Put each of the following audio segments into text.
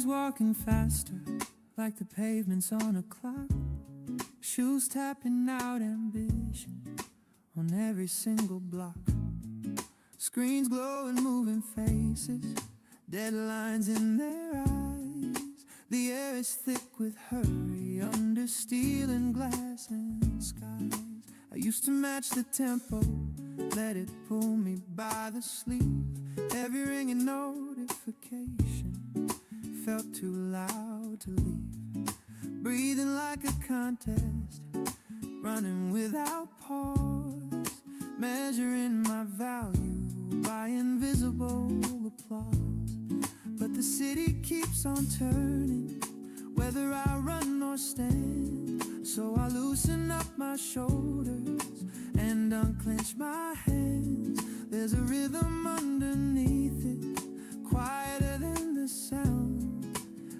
walking faster, like the pavements on a clock. Shoes tapping out ambition on every single block. Screens glowing, moving faces, deadlines in their eyes. The air is thick with hurry under steel and glass and skies. I used to match the tempo, let it pull me by the sleeve. Every ringing notification felt too loud to leave. Breathing like a contest, running without pause, measuring my value by invisible applause. But the city keeps on turning, whether I run or stand. So I loosen up my shoulders and unclench my hands. There's a rhythm underneath it, quieter than the sound,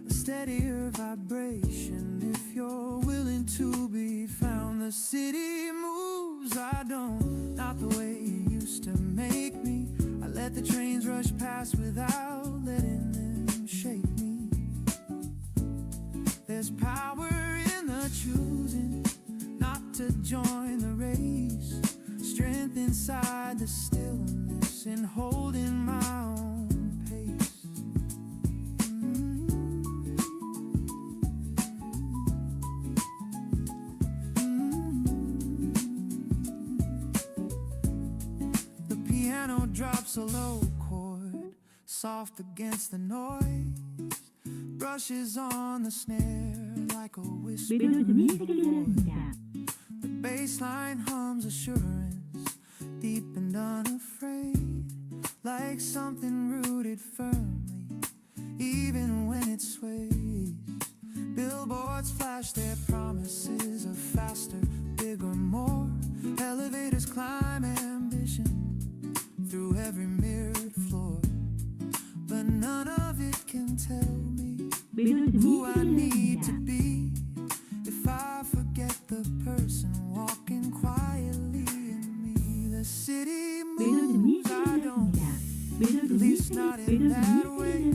a steadier vibration if you're willing to be found. The city moves, I don't, not the way it used to make me. I let the trains rush past without letting them shake me. There's power in the choosing not to join the race, strength inside the stillness and holding my own pace. The piano drops a low chord, soft against the noise, brushes on the snare like a whisper. The bass line hums assurance, deep and unafraid, like something rooted firmly, even when it sways. Billboards flash their promises of faster, bigger, more. Elevators climb ambition through every mirrored floor, but none of it can tell me who I need to be if I forget the person walking quietly in me. The city moves, I don't, at least not in that way.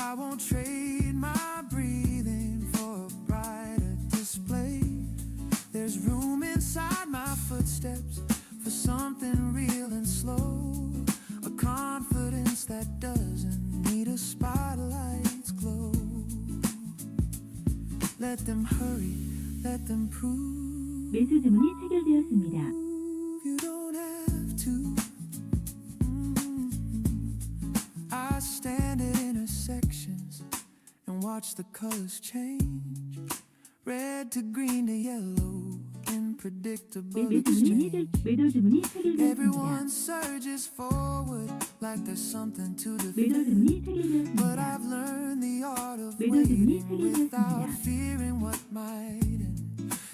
I won't trade my breathing for a brighter display. There's room inside my footsteps for something real and slow, a confidence that doesn't need a spotlight's glow. Let them hurry, let them prove. 매수 주문이 체결되었습니다. You don't have to. I stand at intersections and watch the colors change, red to green to yellow in predictable exchange. 매도 주문이 체결되었습니다. Everyone surges forward like there's something to 매도 주문이 defend, but 체결되었습니다. I've learned the art of 매도 주문이 waiting without 체결되었습니다. fearing what might end.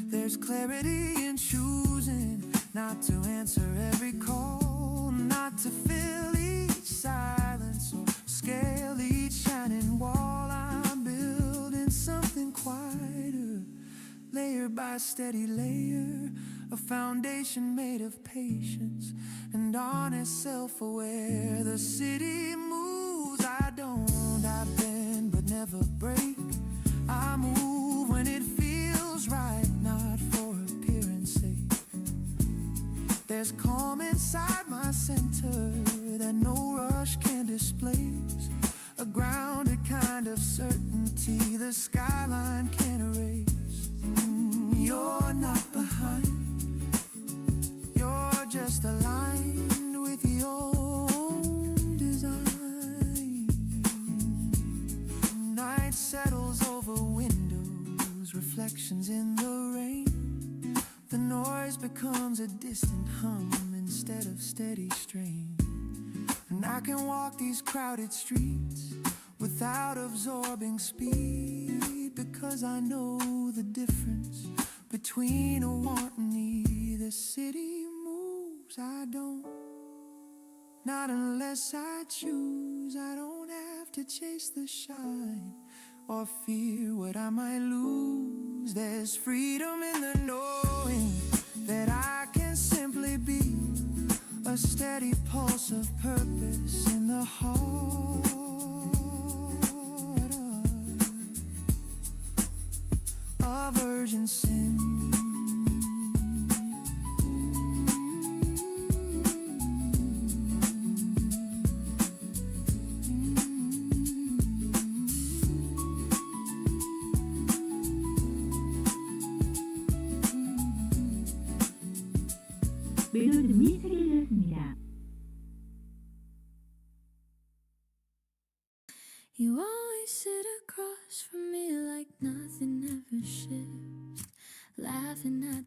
There's clarity in choosing not to answer every call, not to fill each silence or scale each shining wall. I'm building something quieter, layer by steady layer, a foundation made of patience and honest self-aware. The city moves, I don't. I bend but never break. I move when it feels right, not for appearance sake. There's calm inside my center that no rush can displace, a grounded kind of certainty the skyline can't erase. You're not behind, you're just aligned with your own design. Night settles over windows, reflections in the rain. The noise becomes a distant hum instead of steady strain. And I can walk these crowded streets without absorbing speed, because I know the difference between a want and need. The city moves, I don't. Not unless I choose. I don't have to chase the shine or fear what I might lose. There's freedom in the knowing that I can simply be a steady pulse of purpose in the heart of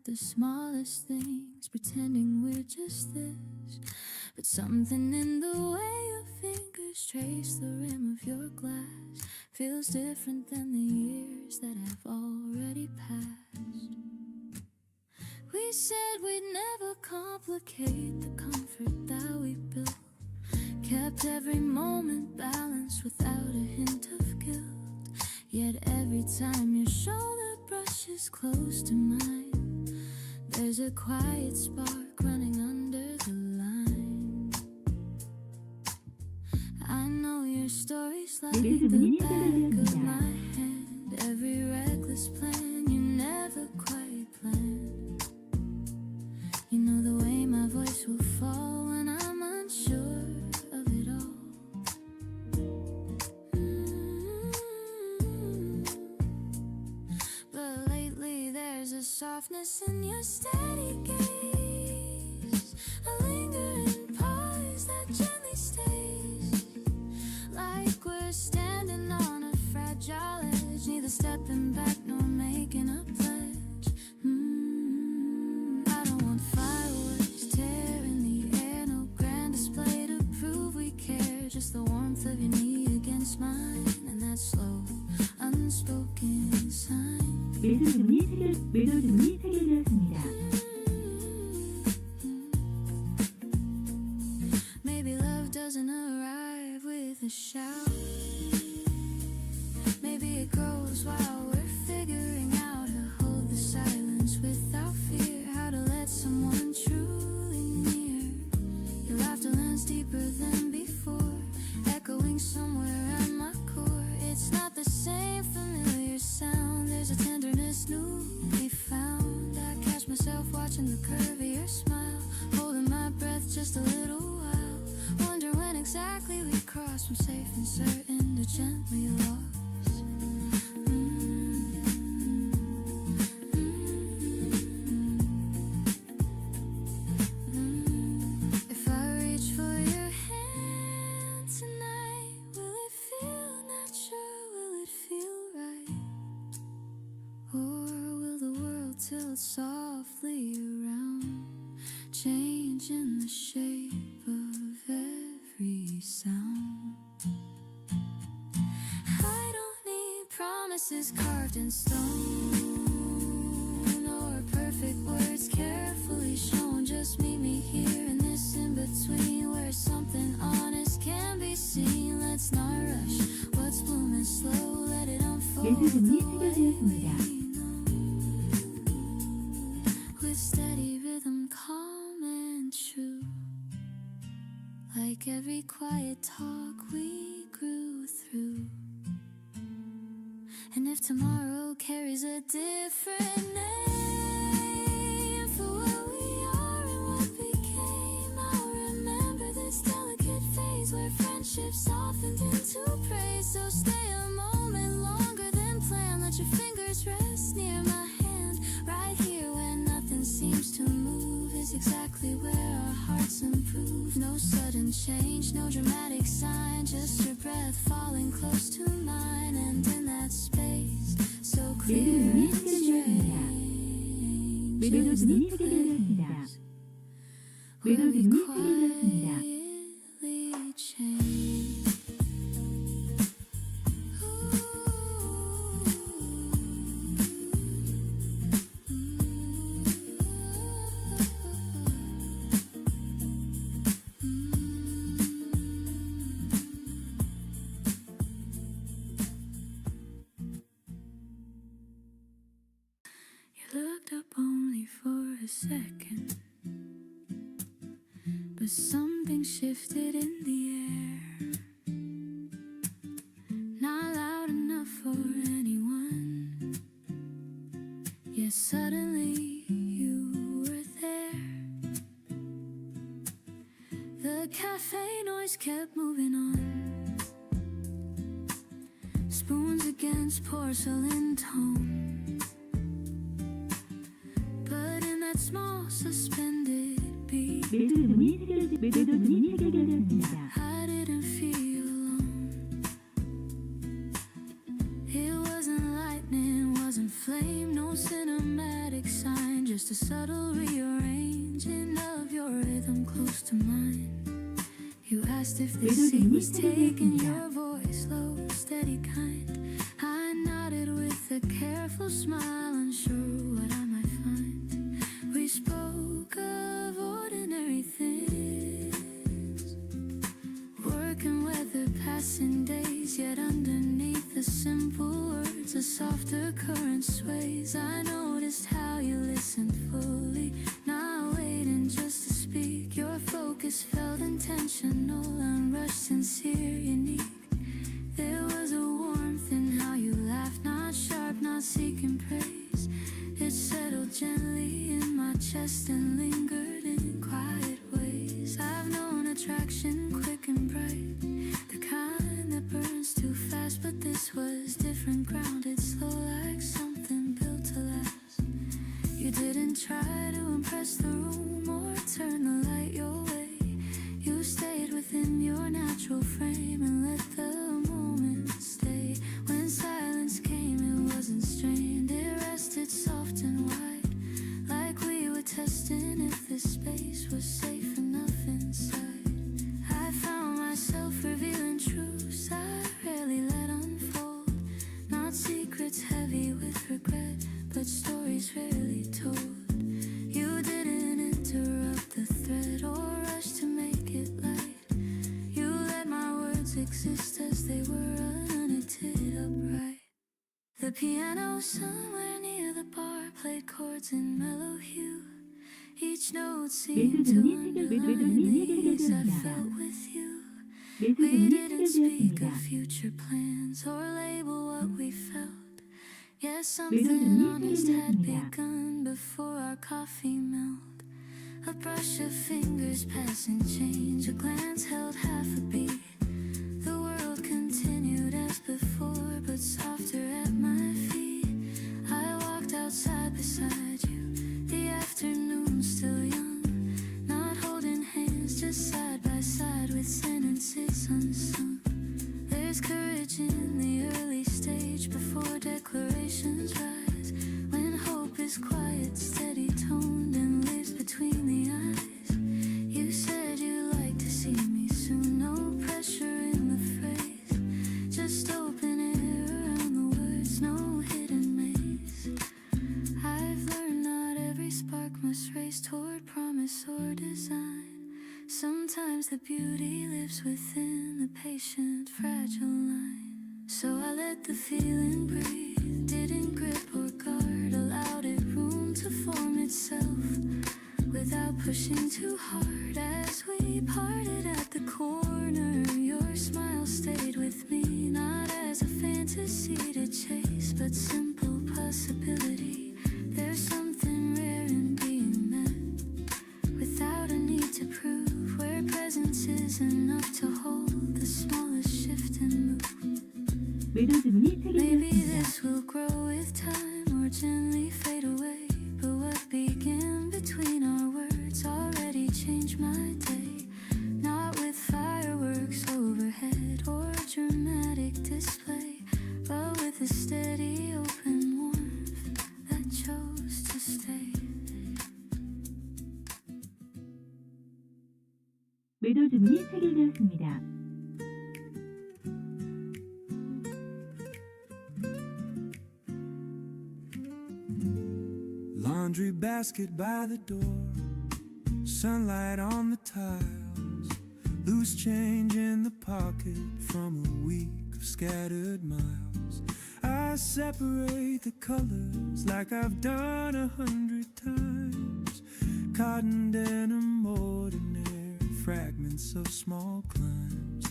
at the smallest things, pretending we're just this. But something in the way your fingers trace the rim of your glass feels different than the years that have already passed. We said we'd never complicate the comfort that we built, kept every moment balanced without a hint of guilt. Yet every time your shoulder brushes close to mine, there's a quiet spark running under the line. I know your story's like the back of my hand, every reckless plan you never quite planned. You know the way my voice will fall when I'm unsure of it all. But lately there's a softness in your steady gaze, a lingering pause that gently stays, like we're standing on a fragile edge, neither stepping back nor making a pledge. I don't want fireworks tearing the air, no grand display to prove we care, just the warmth of your knee against mine, and that slow, unspoken sign. 매도 주문이 체결되었습니다. Maybe love doesn't arrive with a shout. Maybe it grows while we're figuring out how to hold the silence without fear, how to let someone truly near. Your laughter lands deeper than before, echoing somewhere at my core. It's not the same familiar sound, there's a tenderness newly found. I catch myself watching the curve of your smile, holding my breath just a little while, wonder when exactly we cross from safe and certain to gently lost. If I reach for your hand tonight, will it feel natural? Will it feel right? Or will the world tilt softly around, changing the shape of every sound? I don't need promises carved in stone, or perfect words carefully shown. Just meet me here in this in-between, where something honest can be seen. Let's not rush what's blooming slow, let it unfold 매도 주문이 the way 체결되었습니다. we know. With steady rhythm, calm and true, like every quiet talk we grew through. And if tomorrow carries a different name for what we are and what became, I'll remember this delicate phase where friendship softened into praise. So stay a moment longer than planned, let your fingers rest near my hand. Right here where nothing seems to move is exactly where our hearts improve. No sudden change, no dramatic sign, just your breath falling close to mine. And in that space, so clear and strange, 매도 주문이 체결되었습니다. 매도 where we 주문이 체결되었습니다. quietly change. You looked up only for a second, but something shifted in the air. Not loud enough for anyone, yet suddenly you were there. The cafe noise kept moving on, spoons against porcelain tone. But in that small suspended beat, 매도 주문이 체결되었습니다. I didn't feel alone. It wasn't lightning, wasn't flame, no cinematic sign, just just a subtle rearranging of your rhythm close to mine. You asked if the seat was taking your voice low, steady kind. I nodded with a careful smile, unsure what I might find. We spoke of ordinary things, work and weather, passing days, yet underneath the simple words a softer current sways. I noticed how you listened fully, not waiting just to speak. Your focus felt intentional, unrushed, sincere, unique. There was a warmth in how you laughed, not sharp, not seeking praise. It settled gently in my chest and lingered in quiet ways. I've known attraction quick and bright, the kind that burns too fast, but this was different, grounded, slow, like something built to last. You didn't try to impress the room or turn the light your way. You stayed within your natural frame and let the moment stay. When silence came, it wasn't strained, it rested soft and wide, like we were testing if this space was safe enough inside. I found myself revealing truths I rarely let unfold, not secrets heavy with regret, but stories rarely told. You didn't interrupt the thread or rush to make it light. You let my words exist as they were, unedited, upright. The piano somewhere near the bar played chords in mellow hue. Each note seemed to underline the ease I felt with you. We didn't speak of future plans or label what we felt. Yes, something honest had begun before our coffee melt. A brush of fingers passing change, a glance held half a beat. The world continued as before, but softer at my feet. I walked outside beside you, the afternoon still young, not holding hands, just side by side with sentences unsung. There's courage in the early stage before declarations rise, when hope is quiet, steady toned, and lives between the eyes. You said you'd like to see me soon, no pressure in the phrase, just open air around the words, no hidden maze. I've learned not every spark must race toward promise or design. Sometimes the beauty lives within the patient, fragile line. So I let the feeling breathe, didn't grip or guard, allowed it room to form itself without pushing too hard. As we parted at the corner, your smile stayed with me, not as a fantasy to chase, but simple possibility. There's something rare in being met without a need to prove, where presence is enough to hold the smallest shift and move. Maybe this will grow with time or gently fade away, but what began between our words already changed my day. Not with fireworks overhead or dramatic display, but with a steady open warmth that chose to stay. 매도 주문이 체결되었습니다. Laundry basket by the door, sunlight on the tiles, loose change in the pocket from a week of scattered miles. I separate the colors like I've done 100 times. Cotton denim, ordinary fragments of small climbs.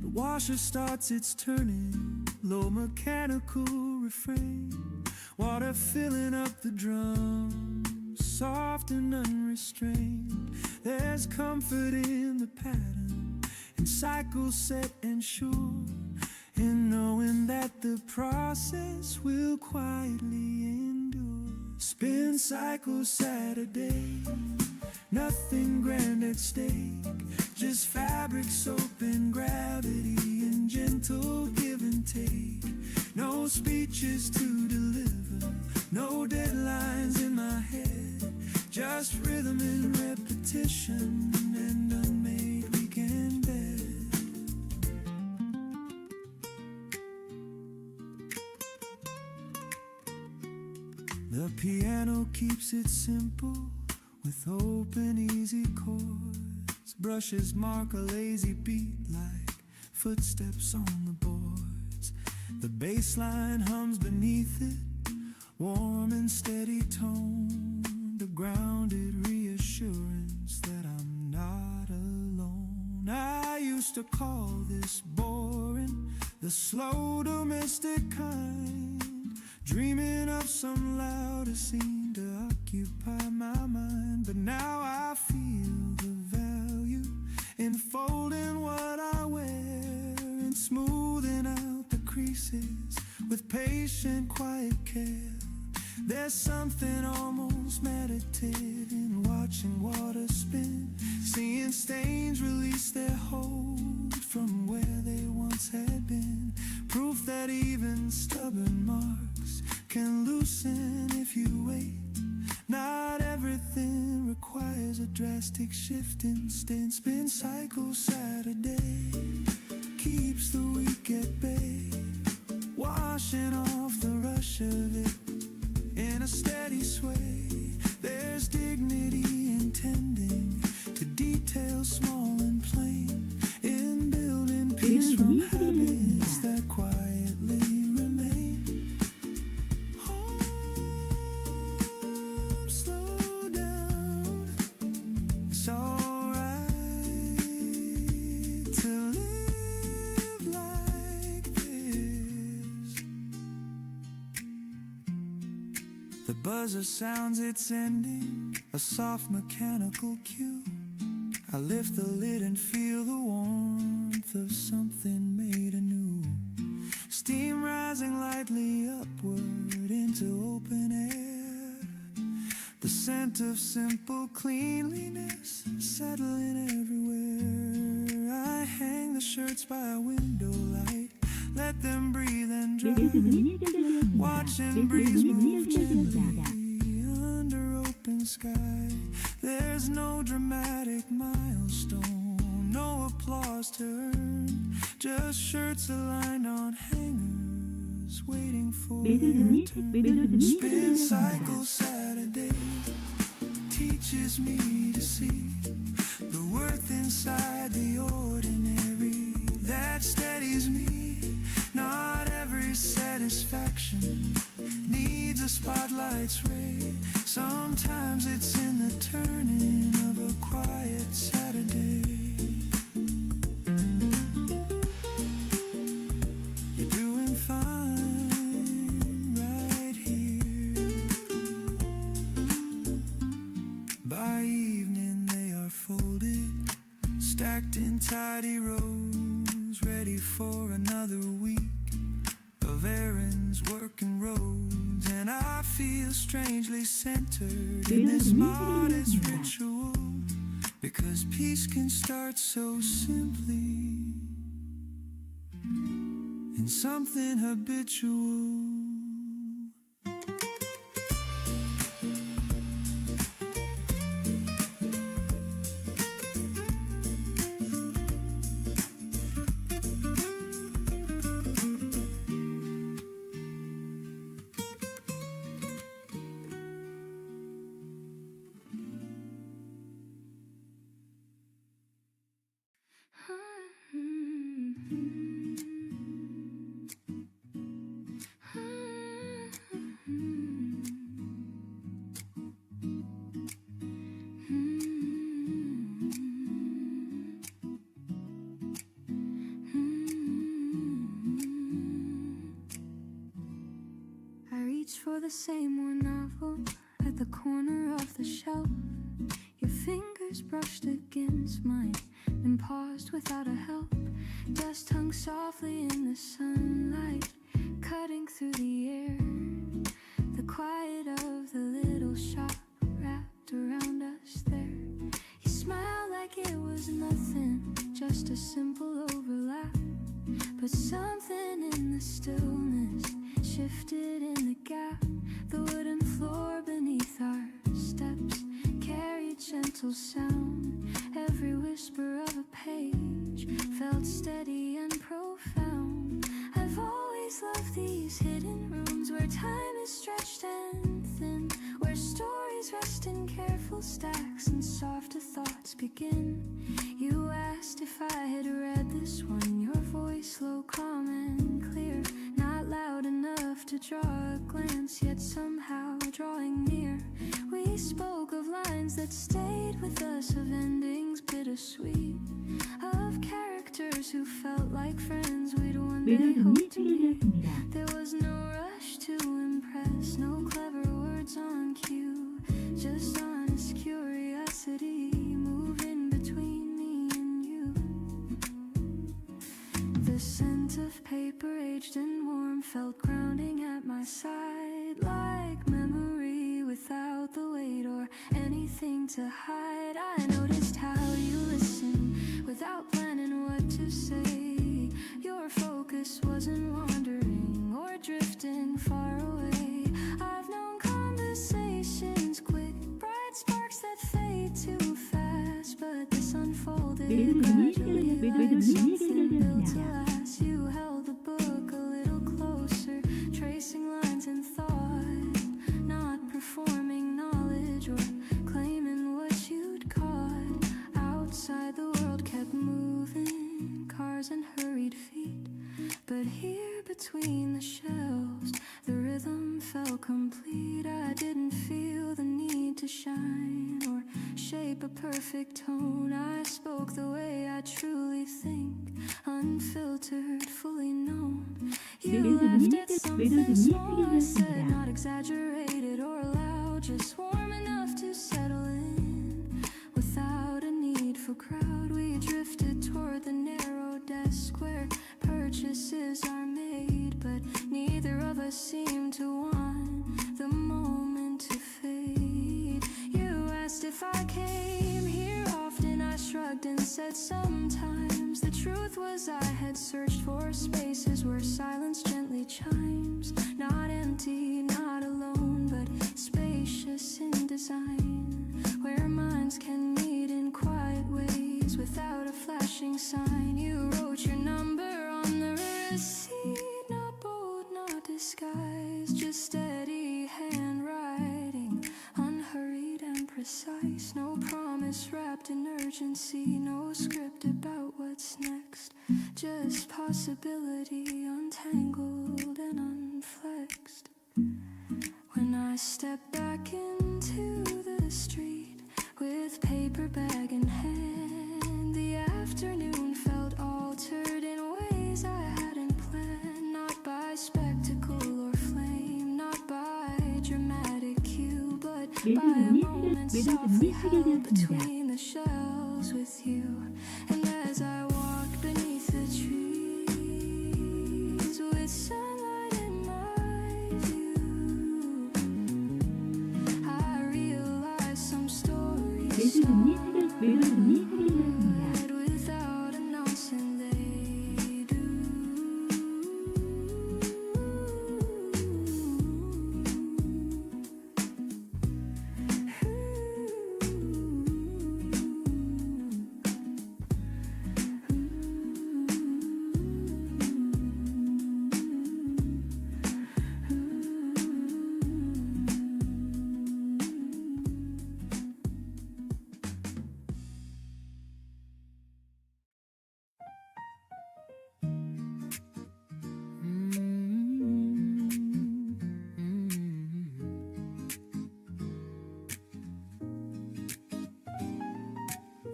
The washer starts its turning, low mechanical refrain. Water filling up the drum, soft and unrestrained. There's comfort in the pattern, and cycles set and sure, in knowing that the process will quietly endure. Spin cycle Saturday, nothing grand at stake, just fabric, soap, and gravity, and gentle give and take. No speeches to deliver, no deadlines in my head, just rhythm and repetition and unmade weekend bed. The piano keeps it simple with open, easy chords. Brushes mark a lazy beat like footsteps on the boards. The bass line hums beneath it, warm and steady tone. The grounded reassurance that I'm not alone. I used to call this boring, the slow domestic kind. Dreaming of some louder scene to occupy my mind. But now I feel the value in folding what I wear and smoothing out the creases with patient, quiet care. There's something almost meditative in watching water spin, seeing stains release their hold from where they once had been. Proof that even stubborn marks can loosen if you wait. Not everything requires a drastic shift instant. Spin cycle Saturday keeps the week at bay, washing off the rush of it in a steady sway. There's dignity in tending to details small and plain, in building peace from habits that quietly remain. Slow down, it's alright to live like this. The buzzer sounds its ending, a soft mechanical cue. I lift the lid and feel the warmth of something made anew. Steam rising lightly upward into open air. The scent of simple cleanliness settling everywhere. I hang the shirts by a window light, let them breathe and dry. Watching breeze move gently under open sky. There's no dramatic milestone, no applause to earn, just shirts aligned on hangers waiting for their turn. Spin cycle Saturday teaches me to see the worth inside the ordinary that steadies me. Not every satisfaction needs a spotlight's ray. Sometimes it's in the turning of a quiet Saturday. You're doing fine right here. By evening they are folded, stacked in tidy rows, ready for another week of errands, work and roads. And I feel strangely centered in this modest ritual, because peace can start so simply in something habitual. For the same one novel at the corner of the shelf, your fingers brushed against mine and paused without a help. Dust hung softly in the sunlight, cutting through the air. The quiet of the little shop wrapped around us there. You smiled like it was nothing, just a simple overlap. But something in the stillness shifted in the gap. The wooden floor beneath our steps where time is stretched and thin, where stories rest in careful stacks and softer thoughts begin. You asked if I had read this one, your voice low, calm and clear, not loud enough to draw a glance, yet somehow drawing near. We spoke of lines that stayed with us, of endings bittersweet, of characters who felt like friends we'd one day 매달 hope 금리 to meet. 체결되었습니다. There was no rush to impress, no clever words on cue, just honest curiosity moving between me and you. The scent of paper, aged and warm, felt grounding at my side, like memory without the weight or anything to hide. I noticed how you listen without planning what to say. Your focus wasn't wandering or drifting far away. I've known conversations quick, bright sparks that fade too fast, but this unfolded gradually like something built to last. You held the book a little closer, tracing lines in thought, not performing knowledge or claiming what you'd caught. Outside the world kept moving, cars and hurried feet, but here between the shelves the rhythm felt complete. I didn't feel the need to shine or shape a perfect tone. I spoke the way I truly think, unfiltered, fully known. You left it something small, I said, not exaggerated or loud, just warm enough to settle in without a need for crowd. We drifted toward the narrow desk where purchases are made, but neither of us seemed to want the moment to fade. You asked if I came here often, I shrugged and said sometimes. The truth was I had searched for spaces where silence gently chimes, not empty, not alone, but spacious in design, where minds can meet in quiet ways without a flashing sign. You wrote your number on the receipt, not bold, not disguised, just steady handwriting, unhurried and precise. No promise wrapped in urgency, no script about what's next, just possibility untangled and unflexed. When I stepped back into the street with paper bag in hand, the afternoon felt altered in ways I hadn't planned, not by spectacle or flame, not by dramatic cue, but by a moment softly held between the shelves with you. And as I walked beneath the trees with sunlight in my view, I realized some stories started without announcing they do.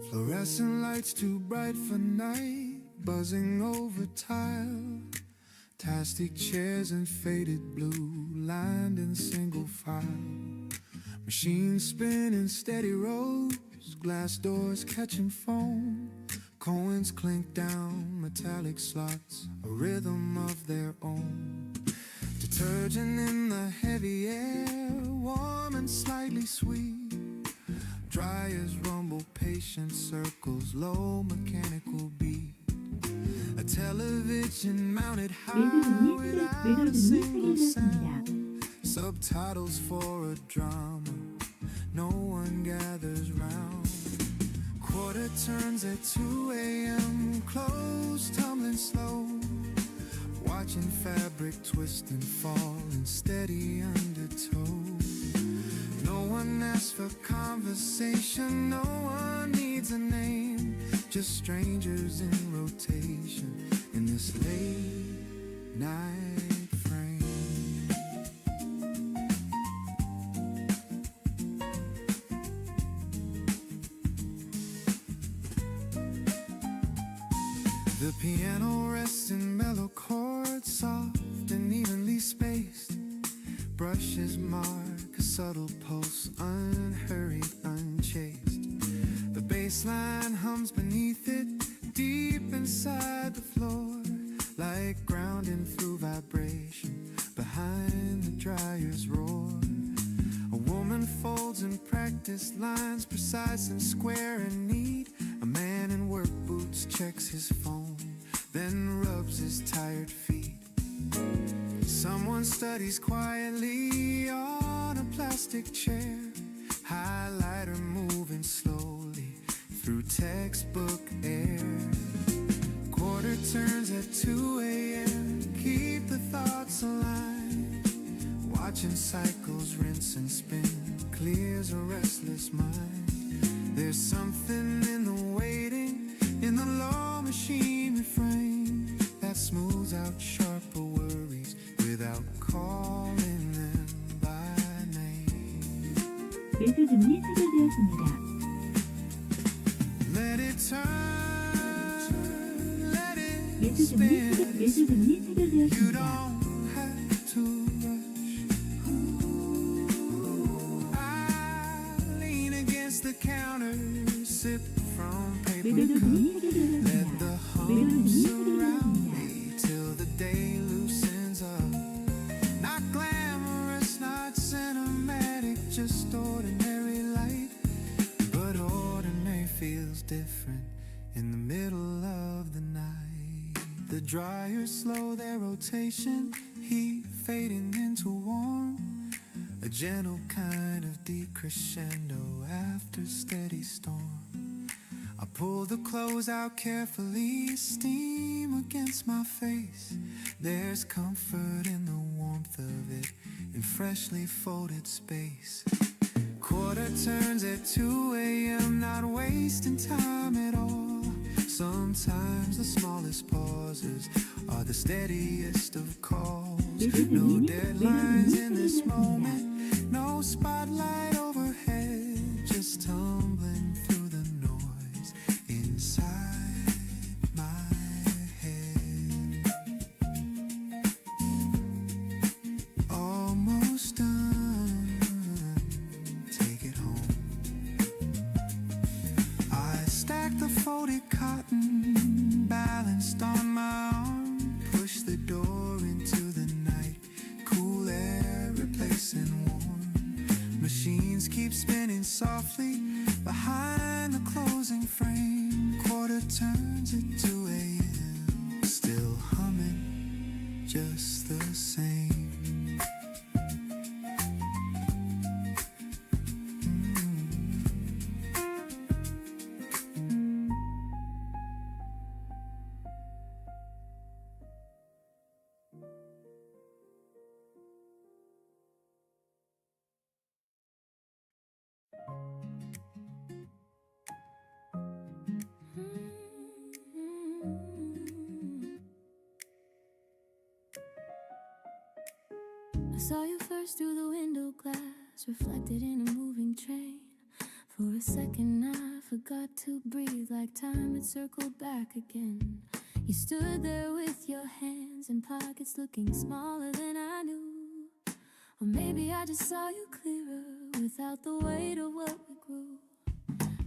Fluorescent lights too bright for night, buzzing over tile, plastic chairs and faded blue, lined in single file. Machines spin in steady rows, glass doors catching foam, coins clink down metallic slots, a rhythm of their own. Detergent in the heavy air, warm and slightly sweet. Dryers rumble, patient circles, low mechanical beat. A television mounted high without a single sound. Subtitles for a drama, no one gathers round. Quarter turns at 2 a.m., clothes tumbling slow, watching fabric twist and fall and steady undertow. No one asks for conversation, no one needs a name, just strangers in rotation in this late night frame. The piano rests in mellow chords, soft and evenly spaced. Brushes mark a subtle pulse, unhurried, unchased. The bass line hums beneath it, deep inside the floor, like grounding through vibration behind the dryer's roar. A woman folds in practice lines, precise and square and neat. A man in work boots checks his phone, then rubs his tired feet. Someone studies quietly on a plastic chair, highlighter moving slowly through textbook air. Quarter turns at 2 a.m., keep the thoughts aligned. Watching cycles rinse and spin clears a restless mind. There's something in the waiting, in the low machine refrain, that smooths out sharper worries without calling them by name. 매수 주문이 체결되었습니다. Let it turn, let it 매수 주문이 spin. You 체결되었습니다. don't have to rush. I lean against the counter, sip from paper 매도 cup. 주문이 Let the 체결되었습니다. hum surround me till the day loosens up. Not glamorous, not cinematic, just ordinary light. But ordinary feels different in the middle of the night. The dryers slow their rotation, heat fading into warm. A gentle kind of decrescendo after steady storm. I pull the clothes out carefully, steam against my face. There's comfort in the warmth of it, in freshly folded space. Quarter turns at 2 a.m., not wasting time at all. Sometimes the smallest pauses are the steadiest of calls. No deadlines in this moment, no spotlight overhead, just tumbling through the noise inside my head. Almost done, take it home. I stack the folded cotton, balanced on my arm, push the door into the night, cool air replacing warm. Machines keep spinning softly behind the closing frame. Quarter turns at 2 a.m., still humming just the same. I saw you first through the window glass, reflected in a moving train. For a second I forgot to breathe, like time had circled back again. You stood there with your hands in pockets, looking smaller than I knew. Or maybe I just saw you clearer, without the weight of what we grew.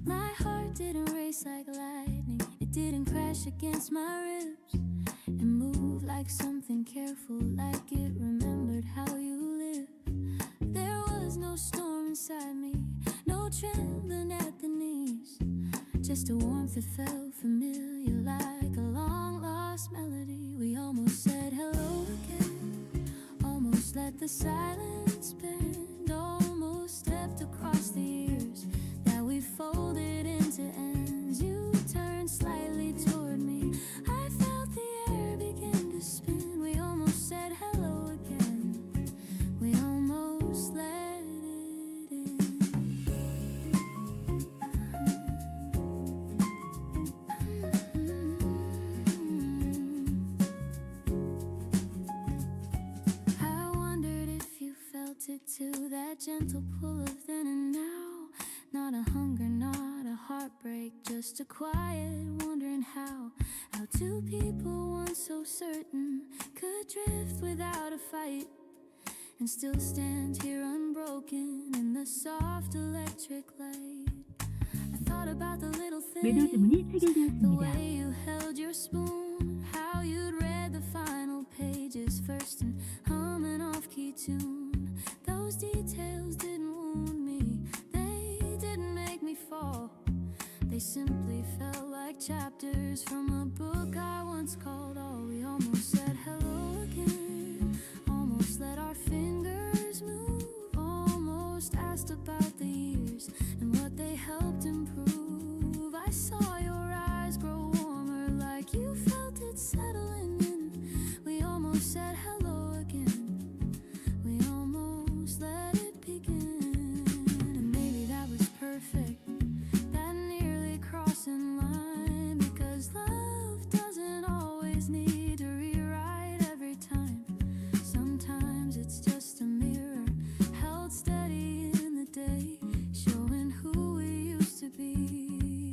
My heart didn't race like lightning, it didn't crash against my ribs. It moved like something careful, like it remembered how you lived. There was no storm inside me, no trembling at the knees, just a warmth that felt familiar, like a long lost melody. We almost said hello again, almost let the silence bend, almost stepped across the years that we folded into ends. You turned slightly toward me, I felt the air begin to spin. We almost said hello again, to that gentle pull of then and now. Not a hunger, not a heartbreak, just a quiet wondering how two people once so certain could drift without a fight and still stand here unbroken in the soft electric light. I thought about the little 매도 주문이 things, the 체결되었습니다. way you held your spoon, how you'd read the final pages first and hum an off-key tune. Those details didn't wound me, they didn't make me fall. They simply felt like chapters from a book I once called all. We almost said hello again, almost let our fingers move, almost asked about the years and what they helped improve. I saw your eyes grow warmer like you felt it settling in. We almost said hello again, we almost let it begin. And maybe that was perfect, that nearly crossing line, because love doesn't always need to rewrite every time. Sometimes it's just a mirror held steady in the day, showing who we used to be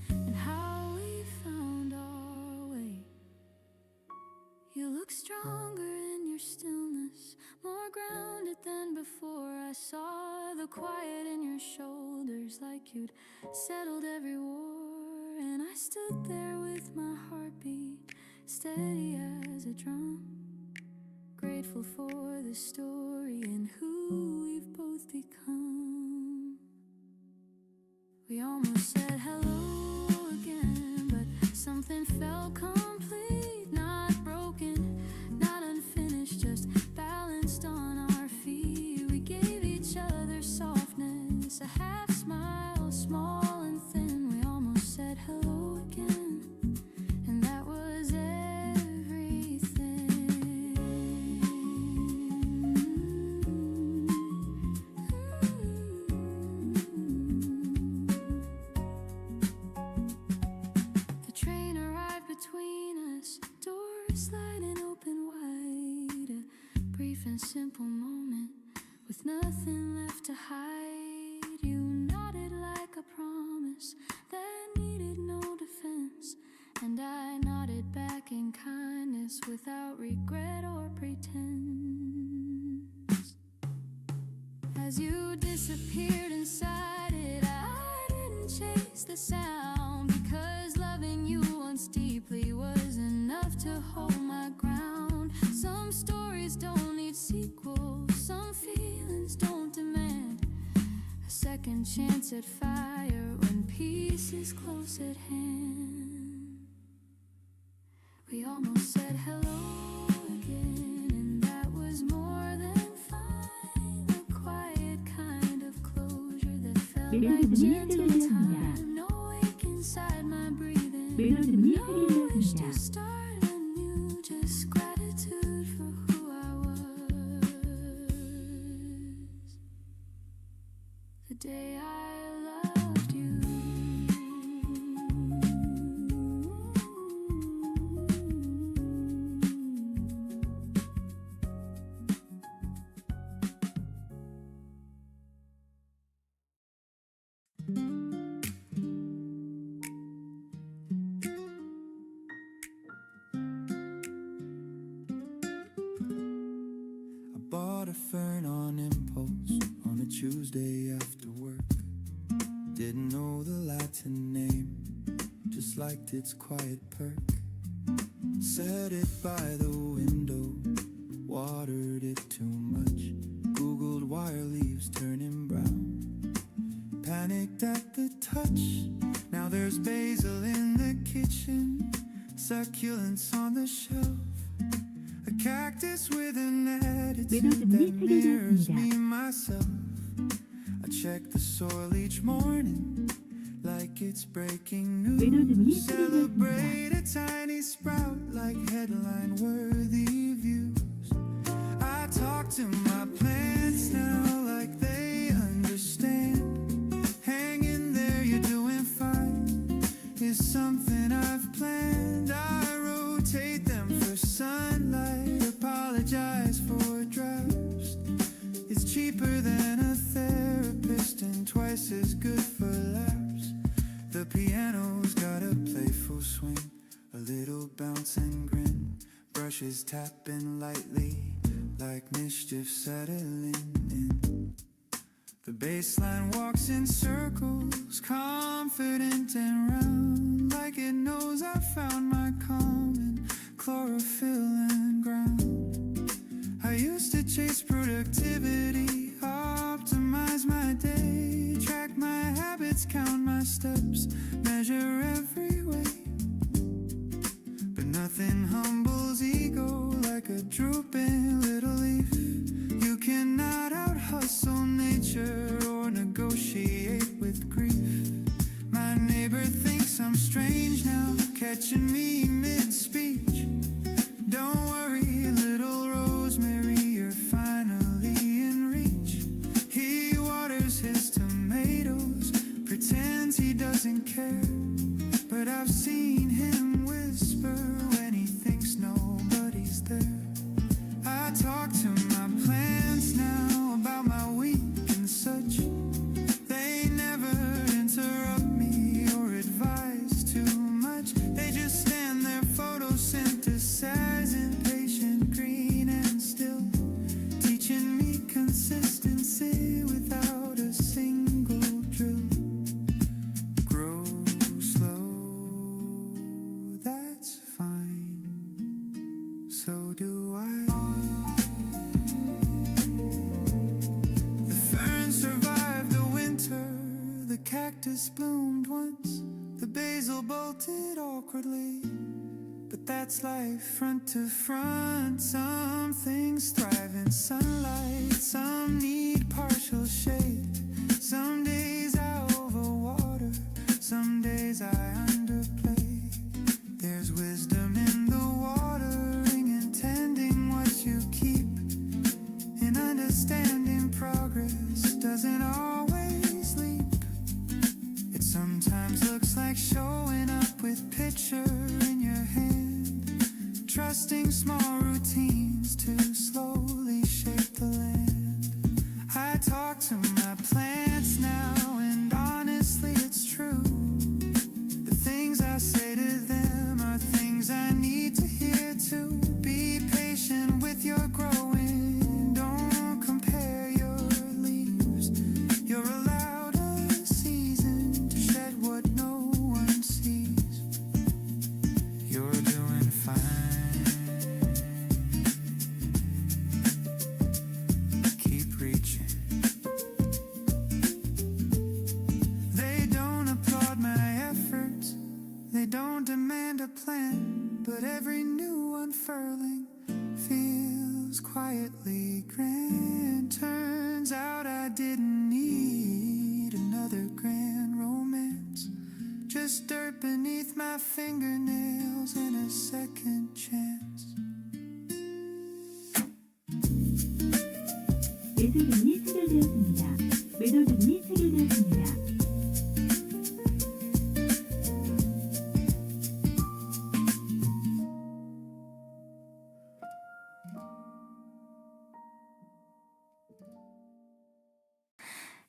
and how we found our way. You look stronger in your stillness, more grounded than before. I saw the quiet in your shoulders, like you'd settled every war. And I stood there with my heartbeat steady as a drum, grateful for the story and who we've both become. We almost said hello again, but something felt complete, not broken, not unfinished, just balanced on our feet. We gave each other softness, a half smile, small and thin. We almost said hello again, and that was everything. The train arrived between us, doors sliding open wide. A brief and simple moment with nothing left to hide. You nodded like a promise that needed no defense, and I nodded back in kindness without regret or pretense. As you disappeared inside it, I didn't chase the sound, because loving you once deeply was enough to hold my ground. Some stories don't need sequels, some feelings don't demand a second chance at fire when peace is close at hand. We almost said hello again, and that was more than fine. A quiet kind of closure that felt 매도 like 주문이 gentle 체결되었습니다. time. No ache inside my breathing, 매도 주문이 no wish to 체결되었습니다. start anew, just gratitude for who I was the day I loved you. I bought a fern on impulse on a Tuesday after work. Didn't know the Latin name, just liked its quiet perk. Set it by the window, watered it too much. Googled why are leaves turning brown. Panicked at the touch. Now there's basil in the kitchen, succulents on the shelf. A cactus with an attitude that mirrors me myself. I check the soil each morning like it's breaking news. Celebrate a tiny sprout like headline-worthy views. I talk to my plants now like they understand. Hang in there, you're doing fine. Is something I've planned. I rotate them for sunlight. Apologize for drafts. It's cheap twice as good for laughs. The piano's got a playful swing, a little bounce and grin. Brushes tapping lightly, like mischief settling in. The bass line walks in circles, confident and round, like it knows I found my calm in chlorophyll and ground. I used to chase productivity, optimize my day, track my habits, count my steps, measure every way. But nothing humbles ego like a drooping little leaf. You cannot out-hustle nature or negotiate with grief. My neighbor thinks I'm strange now, catching me mid-speech. Don't worry, little rosemary, you're finally in reach. He waters his tomatoes, pretends he doesn't care. But I've seen him whisper when he thinks nobody's there. I talk to my plants now about my week and such. They never interrupt me or advise too much. They just stand there photosynthesizing, patient, green and still, teaching me consistency without a single drill. Grow slow, that's fine. So do I. The fern survived the winter, the cactus bloomed once, the basil bolted awkwardly. But that's life, front to front. Some things thrive in sunlight, some need partial shade. Some days I overwater, some days I underplay. There's wisdom in the watering and tending what you keep, and understanding progress doesn't always leap. It sometimes looks like showing up with picture in your hand, trusting small routines to slowly shape the land. I talk to my plants now, and honestly it's true. The things I say to them are things I need to hear too. Be patient with your growing, don't compare your leaves. You're allowed a season to shed what no one sees. You're doing fine. Keep reaching. They don't applaud my efforts, they don't demand a plan, but every new unfurling feels quietly grand. Turns out I didn't need another grand romance, just dirt beneath my fingernails and a second chance. 매수 금리 체결되었습니다. 매도 금리 체결되었습니다.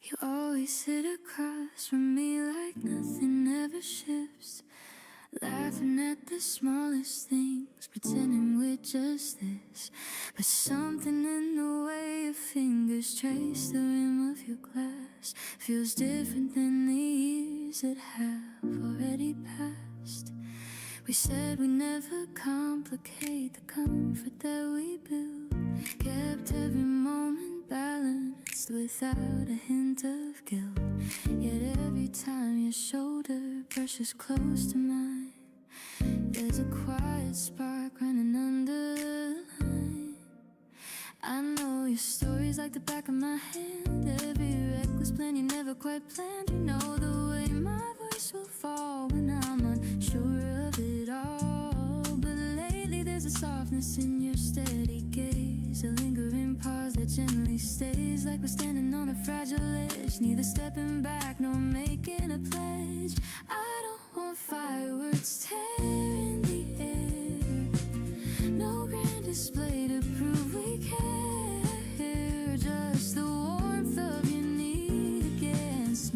You always sit across from me like nothing ever shifts, laughing at the smallest things, pretending we're just this. But something in the way your fingers trace the rim of your glass feels different than the years that have already passed. We said we never complicate the comfort that we build, kept every moment balanced without a hint of guilt. Yet every time your shoulder brushes close to mine, there's a quiet spark running under the line. I know your story's like the back of my hand, every reckless plan you never quite planned. You know the way my voice will fall when I'm unsure of it all. But lately there's a softness in your steady gaze, a lingering pause that gently stays, like we're standing on a fragile edge, neither stepping back nor making a pledge. I don't want fireworks tearing the air, no grand display to prove we care, just the warmth of your need against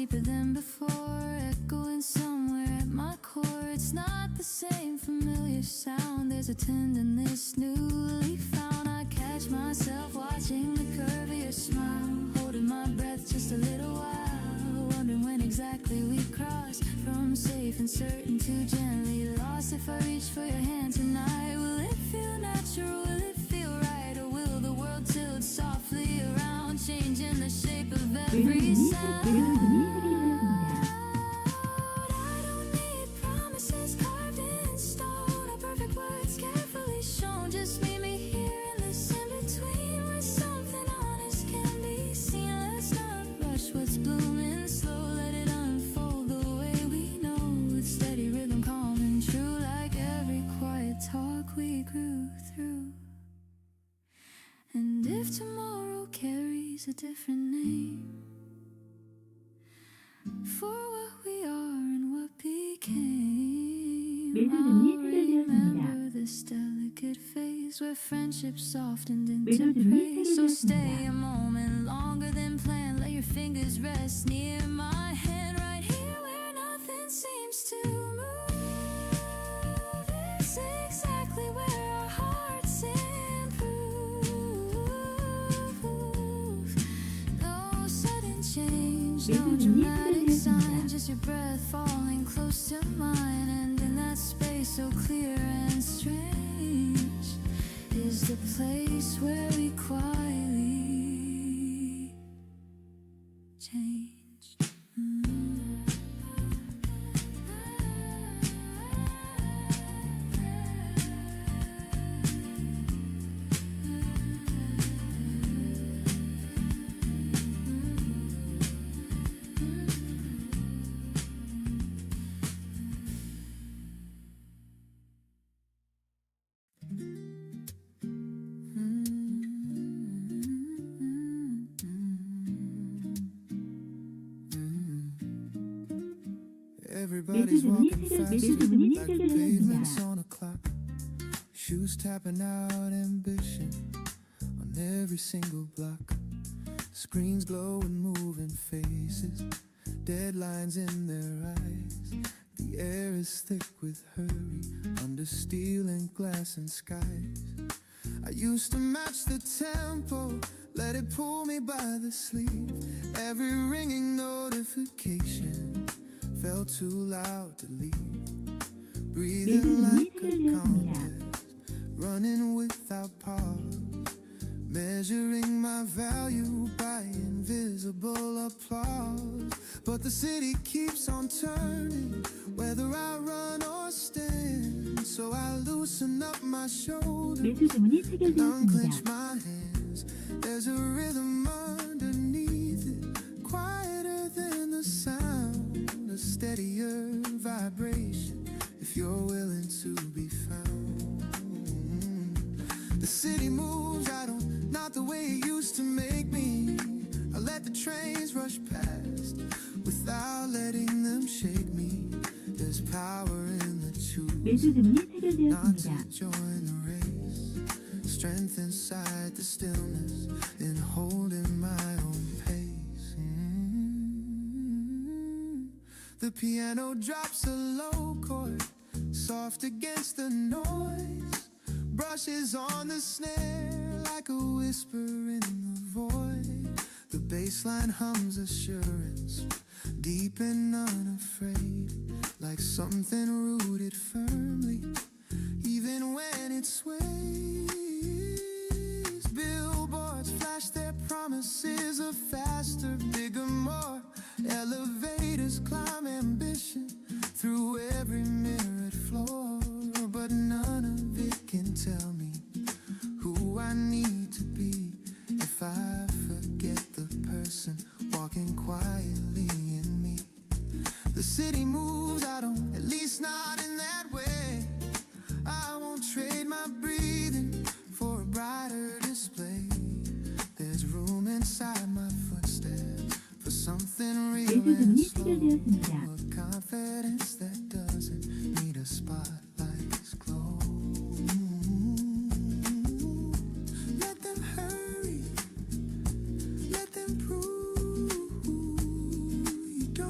deeper than before, echoing somewhere at my core. It's not the same familiar sound. There's a tenderness newly found. I catch myself watching the curve of your smile, holding my breath just a little while, wondering when exactly we cross from safe and certain to gently lost. If I reach for your hand tonight, will it feel natural? Will it feel right? Or will the world tilt softly around, changing the shape of every sound? I don't need promises carved in stone, or perfect words carefully shown. Just meet me here in this in-between, where something honest can be seen. Let's not rush what's blooming, slow, let it unfold the way we know, with steady rhythm, calm and true, like every quiet talk we grew through. And if tomorrow carries a different name for what we are and what became, I'll remember this delicate phase where friendship softened into praise. So stay a moment longer than planned, let your fingers rest near my hand, right here where nothing seems to move. It's exactly where our hearts improve. No sudden change, no dramatic sign, just your breath falling close to mine. And in that space so clear and strange is the place where we quietly changed. Everybody's walking faster like the pavements on a clock. Shoes tapping out ambition on every single block. Screens glowing, moving faces, deadlines in their eyes. The air is thick with hurry under steel and glass and skies. I used to match the tempo, let it pull me by the sleeve. Every ringing notification felt too loud to leave. Breathing like a contest, running without pause, measuring my value by invisible applause. But the city keeps on turning, whether I run or stand. So I loosen up my shoulders and unclench my hands. There's a rhythm underneath it, quieter than the sound, a steadier vibration if you're willing to be found. The city moves, not the way it used to make me. I let the trains rush past without letting them shake me. There's power in the choose not to join the race, strength inside the stillness in holding my own pace. The piano drops a low chord, soft against the noise, brushes on the snare like a whisper in the void. The bass line hums assurance, deep and unafraid, like something rooted firmly, even when it sways. Billboards flash their promises of faster, bigger, more. Elevators climb ambition through every mirrored floor, but none of it can tell me who I need to be if I forget the person walking quietly in me. The city moves, at least not in that way. I won't trade my breathing for a brighter display. There's room inside my footsteps for something real and slow, a confidence that doesn't need a spotlight's glow. Let them hurry, let them prove you don't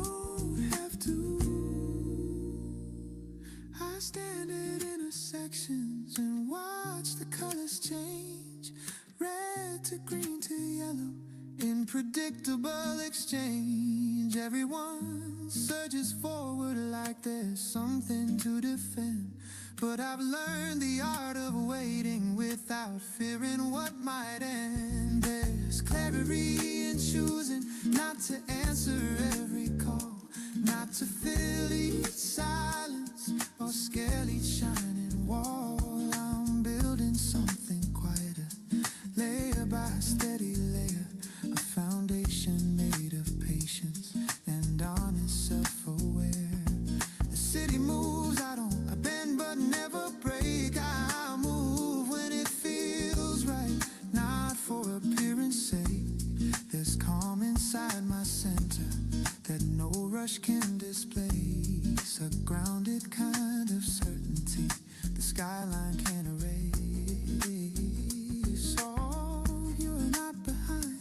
stand at intersections and watch the colors change, red to green to yellow, in predictable exchange. Everyone surges forward like there's something to defend, but I've learned the art of waiting without fearing what might end. There's clarity in choosing not to answer every call, not to fill each silence or scale each shining wall. I'm building something quieter, layer by steady layer, a foundation made of patience and honest self-aware. The city moves, I bend but never break. I move when it feels right, not for appearance sake. There's calm inside my center that no rush can displace, a grounded kind of certainty the skyline can't erase. Oh, you're not behind,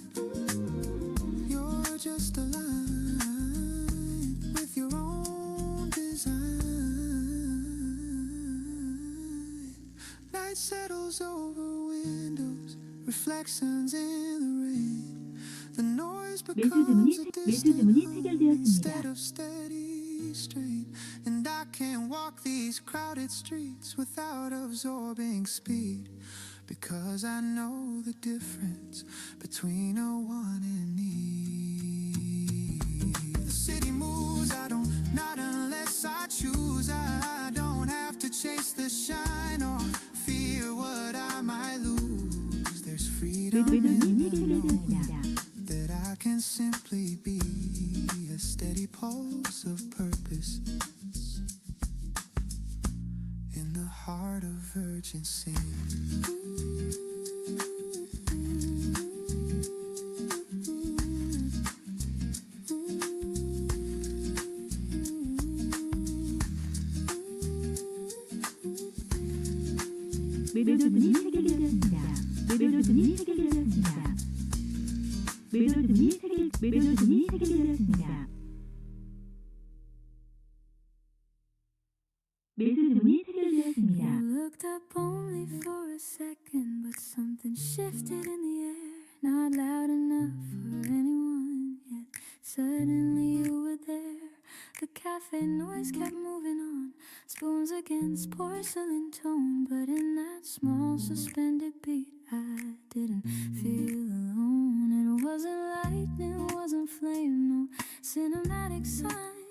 you're just aligned with your own design. Night settles over windows, reflections in the rain. The noise becomes a distant instead of steady strain. And I can't walk these crowded streets without absorbing speed, because I know the difference between a want and need. The city moves, I don't, not unless I choose. I don't have to chase the shine or fear what I might lose. There's freedom in the knowing that I can simply be a steady pulse of purpose in the heart of urgency. 매도주문이 체결되었습니다. 매도주문이 체결되었습니다. 매도주문이 체결되었습니다. 매수주문이 체결되었습니다. You looked up only for a second, but something shifted in the air, not loud enough for anyone yet. Suddenly you were there. The cafe noise kept moving on, spoons against porcelain tone, but in that small suspended beat I didn't feel alone. It wasn't lightning, it wasn't flame, no cinematic sign,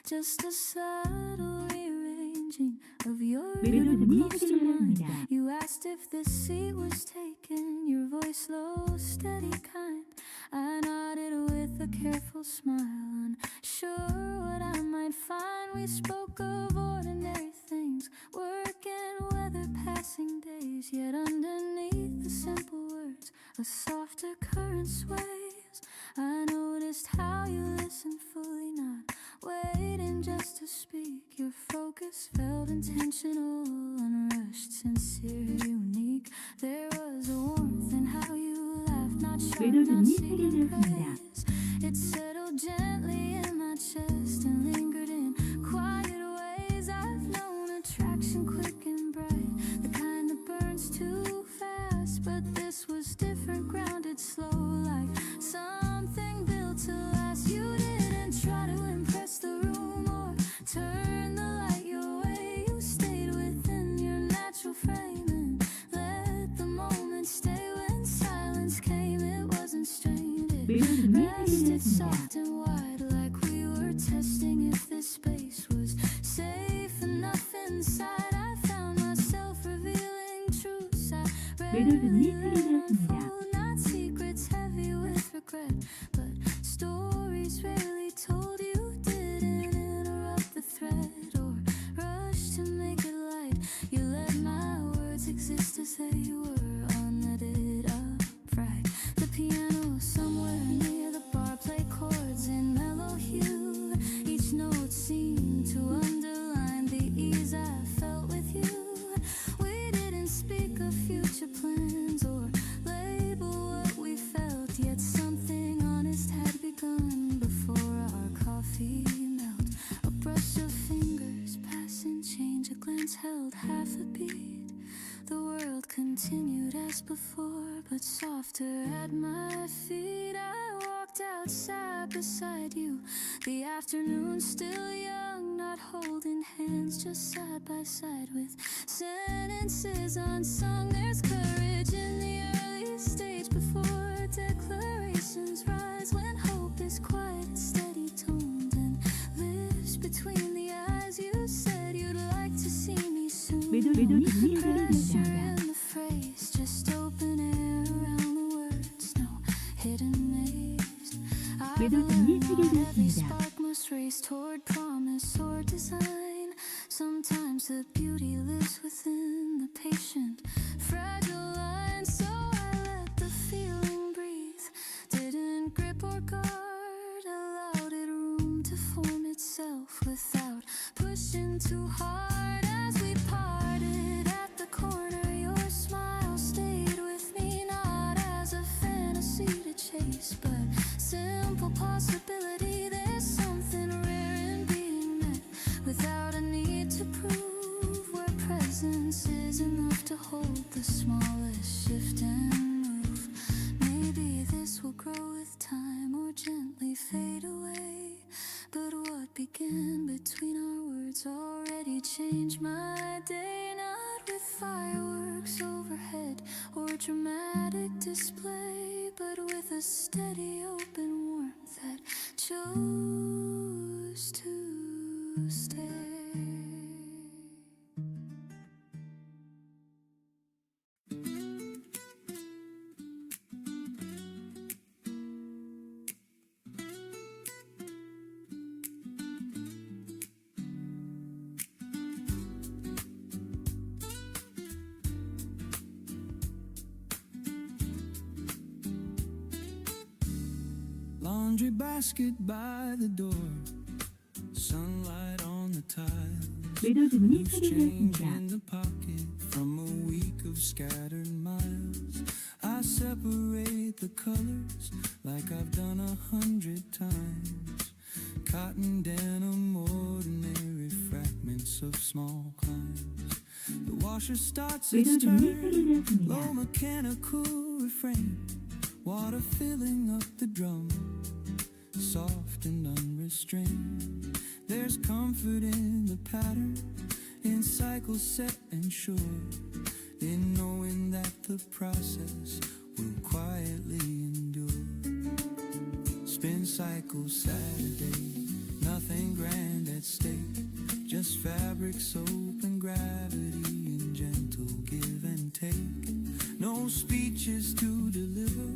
just a subtle rearranging of your rhythm close to mine. You asked if the seat was taken, your voice low, steady, kind. I nodded with a careful smile, unsure what I might find. We spoke of ordinary things, work and weather, passing days, yet underneath the simple words a softer current sways. I noticed how you listened fully, not waiting just to speak. Your focus felt intentional, unrushed, sincere, unique. There was a warmth in how you laughed, not sharp, not seeking praise. It settled gently in my chest and lingered in quiet ways. I've known attraction quick and bright, the kind that burns too fast, but this was different, grounded, slow, like something built to last. You didn't try to impress the room or turn the light your way. You stayed within your natural frame and let the moment stay. When silence came, it wasn't strained, it rested soft and wide, like we were testing if this space was safe enough inside. I found myself revealing truths I rarely let unfold, not secrets heavy with regret, but stories rarely told. You didn't interrupt the thread or rush to make it light. You let my words exist as they were, unedited, upright. The piano somewhere near the bar played chords in mellow hue. Each note seemed to underline the ease I felt with you. We didn't speak of future plans or label what we felt, yet something honest had begun before was held half a beat. The world continued as before, but softer at my feet. I walked outside beside you, the afternoon still young, not holding hands, just side by side with sentences unsung. There's courage in the early stage before declarations rise, when hope is quiet, steady toned, and lives between the eyes. You said you'd like to see me soon. 매도님이 Pressure 해드리겠습니다. in the phrase, just open air around the words, no hidden maze. I 매도님이 learned not every 해드리겠습니다. spark must race toward promise or design. Sometimes the beauty lives within the patient, fragile line. So I let the feeling breathe, didn't grip or guard, allowed it room to form itself without pushing too hard. As we parted at the corner, your smile stayed with me, not as a fantasy to chase, but simple possibility. There's something rare in being met without a need to prove, where presence is enough to hold the smallest shift and move. Maybe this will grow with time or gently fade away, but what began between our words already changed my day. Not with fireworks overhead or dramatic display, but with a steady open warmth that chose to stay. Laundry basket by the door, sunlight on the tile, 매도 주문이 loose change 해드리겠습니다. in the pocket from a week of scattered miles. I separate the colors like I've done 100 times. Cotton, denim, ordinary fragments of small climbs. The washer starts its 매도 주문이 turn, low 해드리겠습니다. mechanical refrain, water filling up the drum, soft and unrestrained. There's comfort in the pattern, in cycles set and sure, in knowing that the process will quietly endure. Spin cycle Saturday, nothing grand at stake, just fabric, soap and gravity and gentle give and take. No speeches to deliver,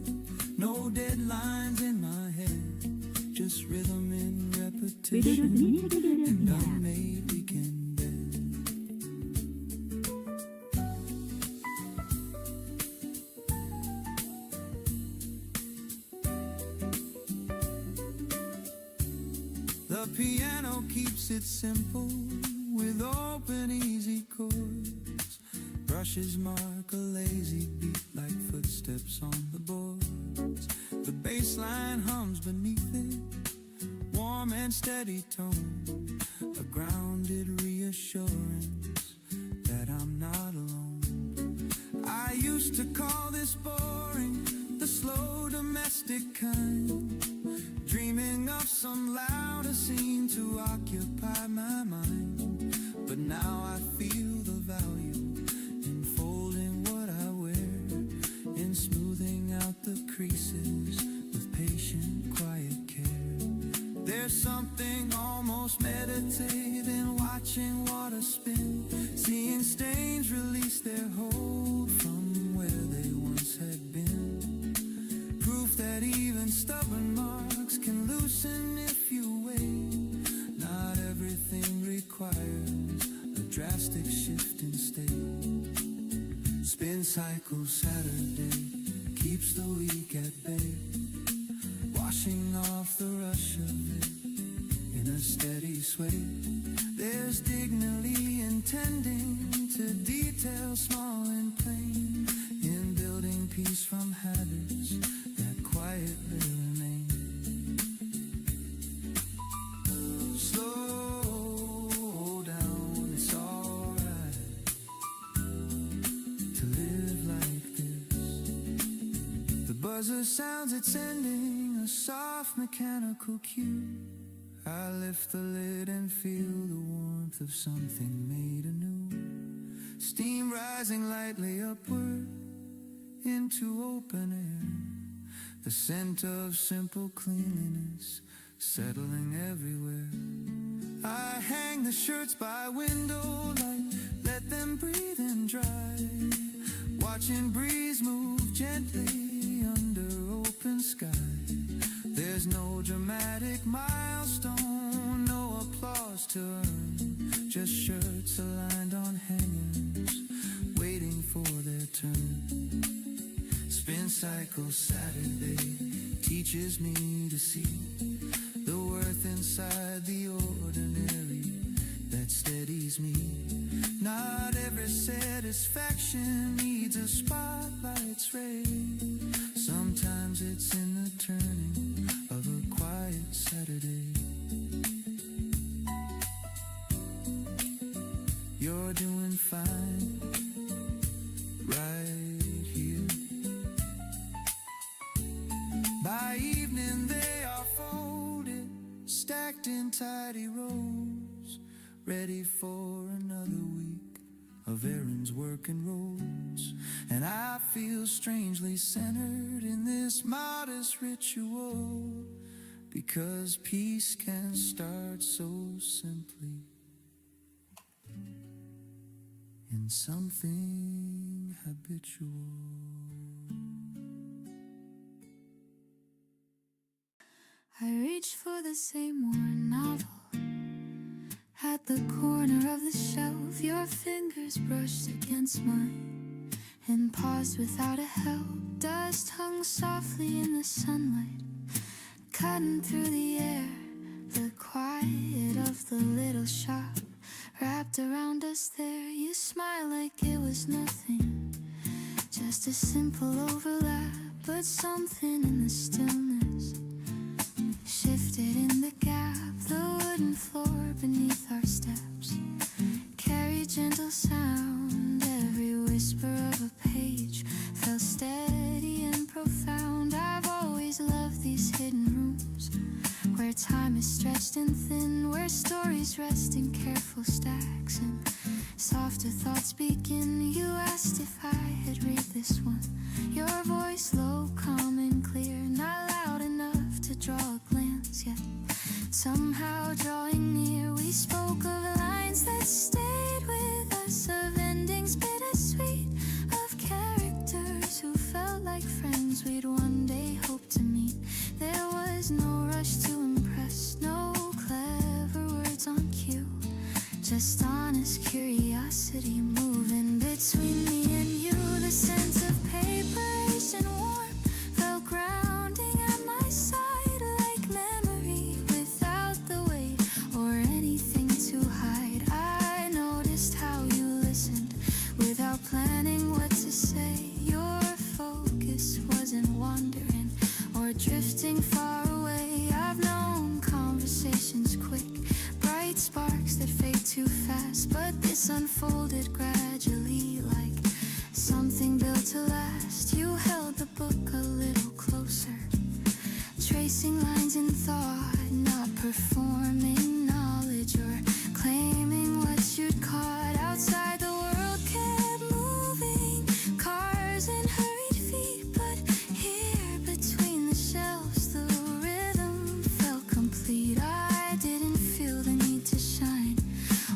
no deadlines in my head, just rhythm in repetition, 매도주문이 and I 해드리겠습니다. may begin then. The piano keeps it simple with open easy chords. Brushes mark a lazy beat like footsteps on the boards. The bass line hums beneath it, warm and steady tone, a grounded reassurance that I'm not alone. I used to call this boring, the slow domestic kind, dreaming of some louder scene to occupy my mind. But now I feel the value in folding what I wear, in smoothing out the creases with patient, quiet care. There's something almost meditative in watching water spin, seeing stains release their hold from where they once had been. Proof that even stubborn marks can loosen if you wait. Not everything requires a drastic shift in state. Spin cycle Saturday keeps the week at bay, washing off the rush of it in a steady sway. There's dignity in tending to details small and plain, in building peace from habits that quietly remain. Slow down, it's alright. buzzer sounds, it's sending a soft mechanical cue. I lift the lid and feel the warmth of something made anew. Steam rising lightly upward into open air. The scent of simple cleanliness settling everywhere. I hang the shirts by window light, let them breathe and dry. Watching breeze move gently under open sky. There's no dramatic milestone, no applause to earn. Just shirts aligned on hangers, waiting for their turn. Spin cycle Saturday teaches me to see the worth inside the ordinary that steadies me. Not every satisfaction needs a spotlight's ray. Sometimes it's in the turning of a quiet Saturday. You're doing fine right here. By evening they are folded, stacked in tidy rows, ready for another week of errands, work and roads. And I feel strangely centered in this modest ritual, because peace can start so simply in something habitual. I reach for the same worn novel at the corner of the shelf. Your fingers brushed against mine and paused without a help. Dust hung softly in the sunlight, cutting through the air. The quiet of the little shop wrapped around us there. You smile like it was nothing, just a simple overlap. But something in the stillness shifted in the gap. The wooden floor beneath our steps carried gentle sound. Every whisper of a page felt steady and profound. I've always loved these hidden rooms where time is stretched and thin, where stories rest in careful stacks and softer thoughts begin. You asked if I had read this one, your voice low, calm and clear, not loud enough to draw a glance, yet somehow drawing near. We spoke of lines that stayed with us, of endings bittersweet, of characters who felt like friends we'd one day hope to meet. There was no rush to impress, no clever words on cue, just honest curiosity moving between me and you. The sense of preparation warm felt grounding at my side, like memory without the weight or anything to hide. I noticed how you listened without planning what to say. Your focus wasn't wandering or drifting far away. I've known conversations quick, bright sparks that fade too fast, but this unfolded gradually like something built to last. You held the book a little closer, tracing lines in thought, not performing knowledge or claiming what you'd caught. Outside the world kept moving, cars and hurried feet, but here between the shelves the rhythm felt complete. I didn't feel the need to shine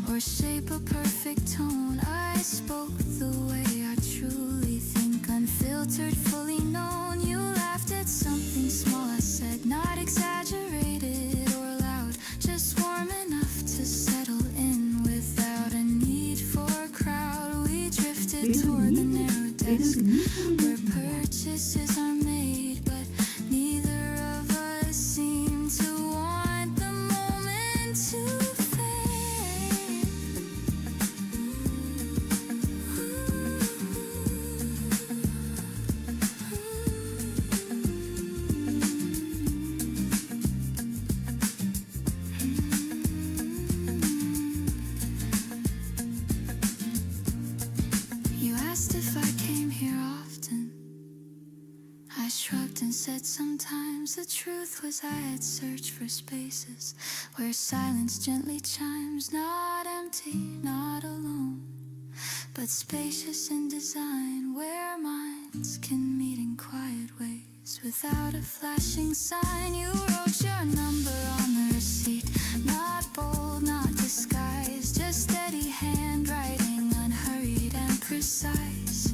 or shape a perfect tone. I spoke the way I truly think, unfiltered, fully known. You laughed at something small I said, not exaggerated or loud, just warm enough to settle in without a need for a crowd. We drifted toward the narrow desk where purchases are made, but neither of us seemed to want the moment to fade. You asked if I came here often. I shrugged and said sometimes the truth was I had searched for spaces where silence gently chimes, not empty, not alone, but spacious in design, where minds can meet in quiet ways without a flashing sign. You wrote your number on the receipt, not bold, not disguised, just steady handwriting, unhurried and precise.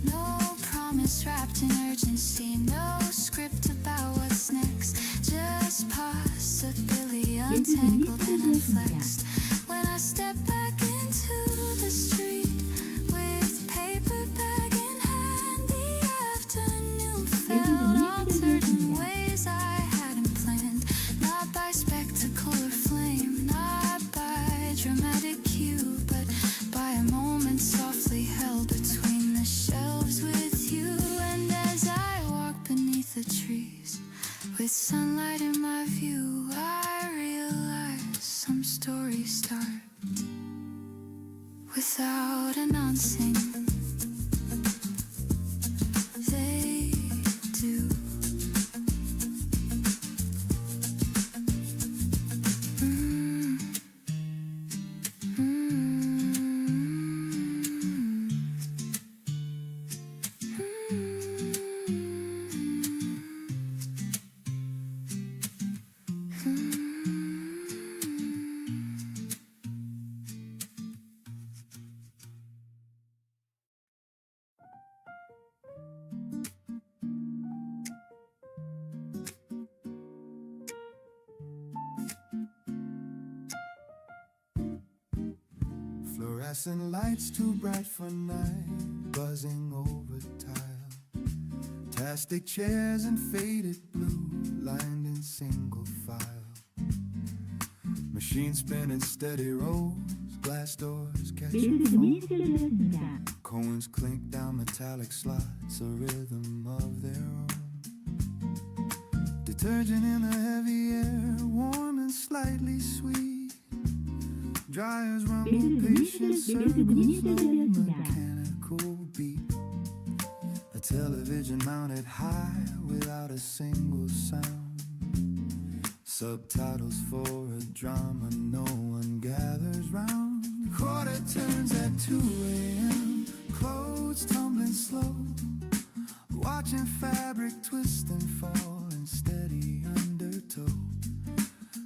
No promise wrapped in urgency, no script about what's next, just possibility untangled and unflexed. When I step back into the street with paper bag in hand, the afternoon felt altered in ways I hadn't planned, not by spectacle or flame, not by dramatic cue, but by a moment softly held between the shelves with you. And as I walk beneath the trees with sunlight in my view, I realize some stories start without announcing. They do. Fluorescent lights too bright for night, buzzing over tile. Plastic chairs in faded blue, lined in single file. Machine spinning steady rolls, glass doors catch a 매도금이 foam. 수령되었습니다. Coins clink down metallic slots, a rhythm of their own. Detergent in the heavy air, warm and slightly sweet. Dryers rumble patient circles, low mechanical beat. A television mounted high without a single sound. Subtitles for a drama no one gathers round. Quarter turns at 2 a.m. Clothes tumbling slow. Watching fabric twist and fall in steady undertow.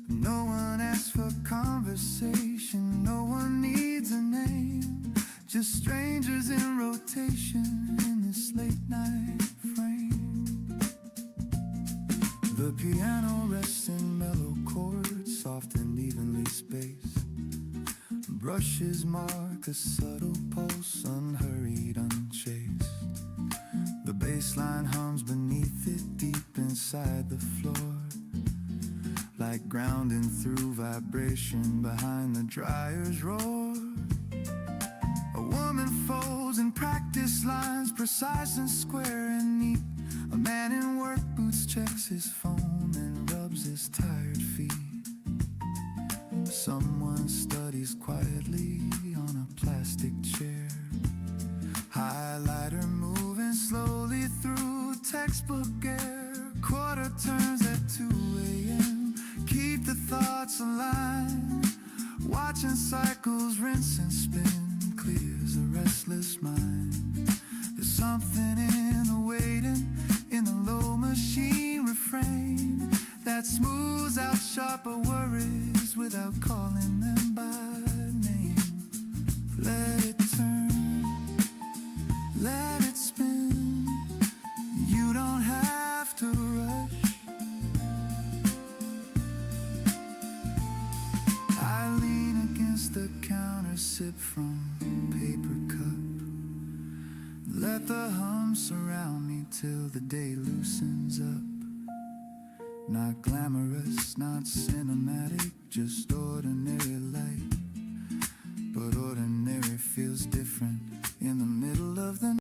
No one asks for conversation, no one needs a name. Just strangers in rotation in this late night frame. The piano rests in mellow chords, soft and evenly spaced. Brushes mark a subtle pulse, unhurried, unchased. The bass line hums beneath it, deep inside the floor, like grounding through vibration behind the dryer's roar. A woman folds in practice lines, precise and square and neat. A man in work boots checks his phone and rubs his tired feet. Someone studies quietly on a plastic chair. Highlighter moving slowly through textbook air. Quarter turns at 2 a.m. Keep the thoughts aligned. Watching cycles rinse and spin clears a restless mind. There's something in the waiting, in the low machine refrain that smooths out sharper worries without calling them by name. Let it turn, let it spin. You don't have to rush. I lean against the counter, sip from paper cup. Let the hum surround me till the day loosens up. Not glamorous, not cinematic, just ordinary light.